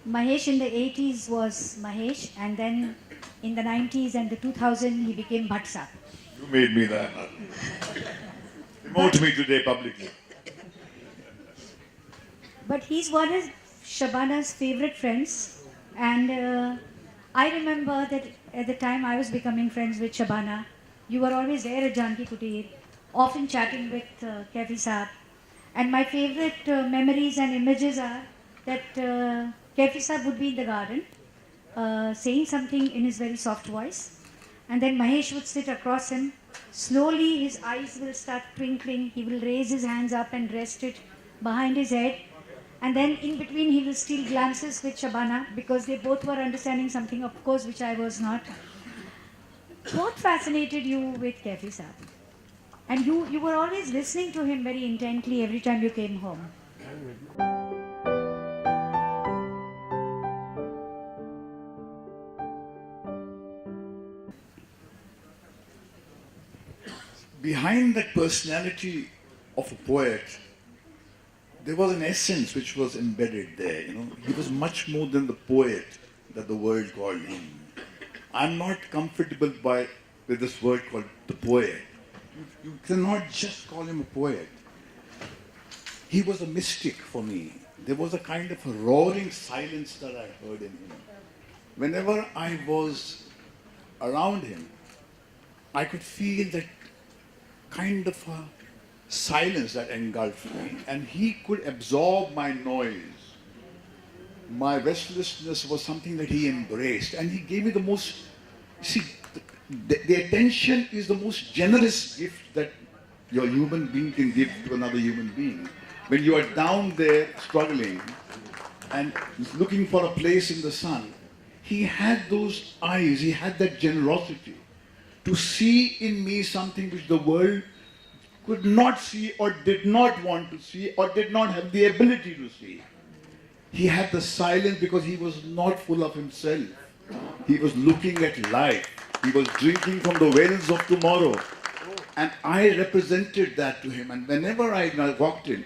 Mahesh in the 80s was Mahesh, and then in the 90s and the 2000 he became Bhatt Saab. You made me that. Demote me today publicly. But he's one of Shabana's favorite friends, and I remember that at the time I was becoming friends with Shabana, you were always there at Janki Kutir, often chatting with Kaifi Saab. And my favorite memories and images are that Kaifi Saab would be in the garden, saying something in his very soft voice, and then Mahesh would sit across him. Slowly his eyes will start twinkling, he will raise his hands up and rest it behind his head, and then in between he will steal glances with Shabana because they both were understanding something, of course, which I was not. What fascinated you with Kaifi Saab? And you were always listening to him very intently every time you came home. Behind that personality of a poet, there was an essence which was embedded there. He was much more than the poet that the world called him. I'm not comfortable with this word called the poet. You cannot just call him a poet. He was a mystic for me. There was a kind of a roaring silence that I heard in him. Whenever I was around him, I could feel that kind of a silence that engulfed me, and he could absorb my noise. My restlessness was something that he embraced, and he gave me the most, see, the attention is the most generous gift that your human being can give to another human being. When you are down there struggling and looking for a place in the sun, he had those eyes, he had that generosity to see in me something which the world could not see or did not want to see or did not have the ability to see. He had the silence because he was not full of himself. He was looking at life. He was drinking from the wells of tomorrow. And I represented that to him. And whenever I walked in,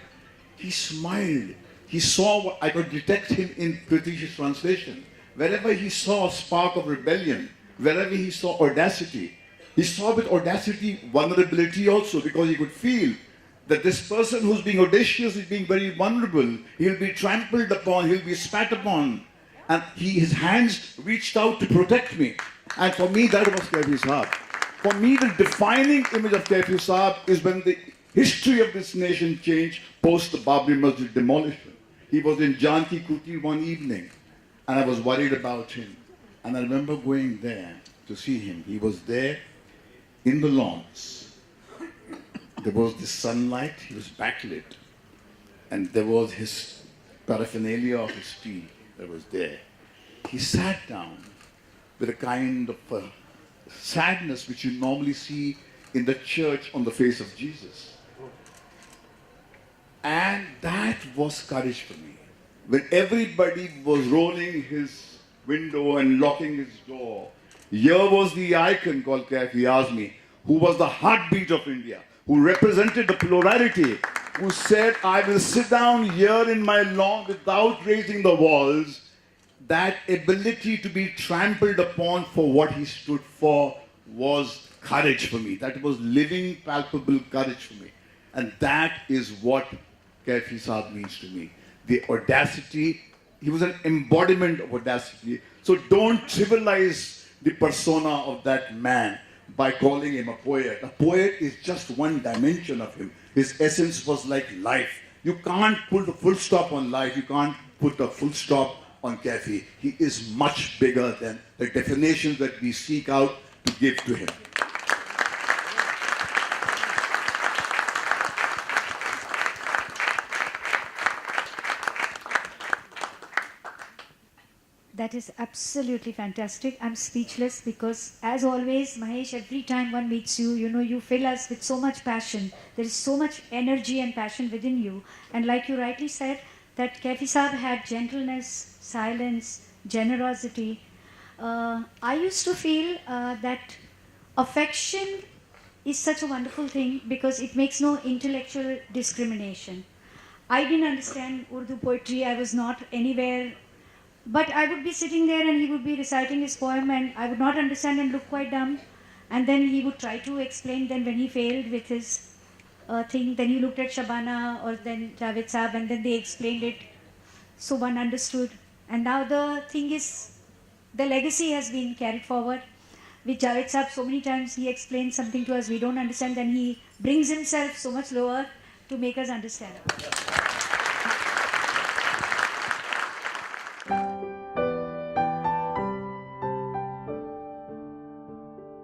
he smiled. He saw what I could detect him in Pritish's translation. Wherever he saw a spark of rebellion, wherever he saw audacity, he saw with audacity vulnerability also, because he could feel that this person who's being audacious is being very vulnerable. He'll be trampled upon, he'll be spat upon. And his hands reached out to protect me. And for me, that was Kaifi Saab. For me, the defining image of Kaifi Saab is when the history of this nation changed post the Babri Masjid demolition. He was in Janki Kutir one evening, and I was worried about him. And I remember going there to see him. He was there in the lawns. There was this sunlight, he was backlit, and there was his paraphernalia of his tea that was there. He sat down with a kind of sadness which you normally see in the church on the face of Jesus. And that was courage for me. When everybody was rolling his window and locking his door, here was the icon called Kaifi Azmi, who was the heartbeat of India, who represented the plurality, who said, I will sit down here in my lawn without raising the walls. That ability to be trampled upon for what he stood for was courage for me. That was living, palpable courage for me. And that is what Kaifi Saab means to me. The audacity, he was an embodiment of audacity. So don't trivialize the persona of that man by calling him a poet. A poet is just one dimension of him. His essence was like life. You can't put a full stop on life. You can't put a full stop on Kaifi. He is much bigger than the definitions that we seek out to give to him. That is absolutely fantastic. I'm speechless because, as always, Mahesh, every time one meets you, you fill us with so much passion. There is so much energy and passion within you. And like you rightly said, that Kaifi Saab had gentleness, silence, generosity. I used to feel that affection is such a wonderful thing because it makes no intellectual discrimination. I didn't understand Urdu poetry. I was not anywhere But I would be sitting there and he would be reciting his poem and I would not understand and look quite dumb. And then he would try to explain. Then when he failed with his thing, then he looked at Shabana or then Javed Saab and then they explained it. So one understood. And now the thing is, the legacy has been carried forward. With Javed Saab, so many times he explains something to us we don't understand, then he brings himself so much lower to make us understand.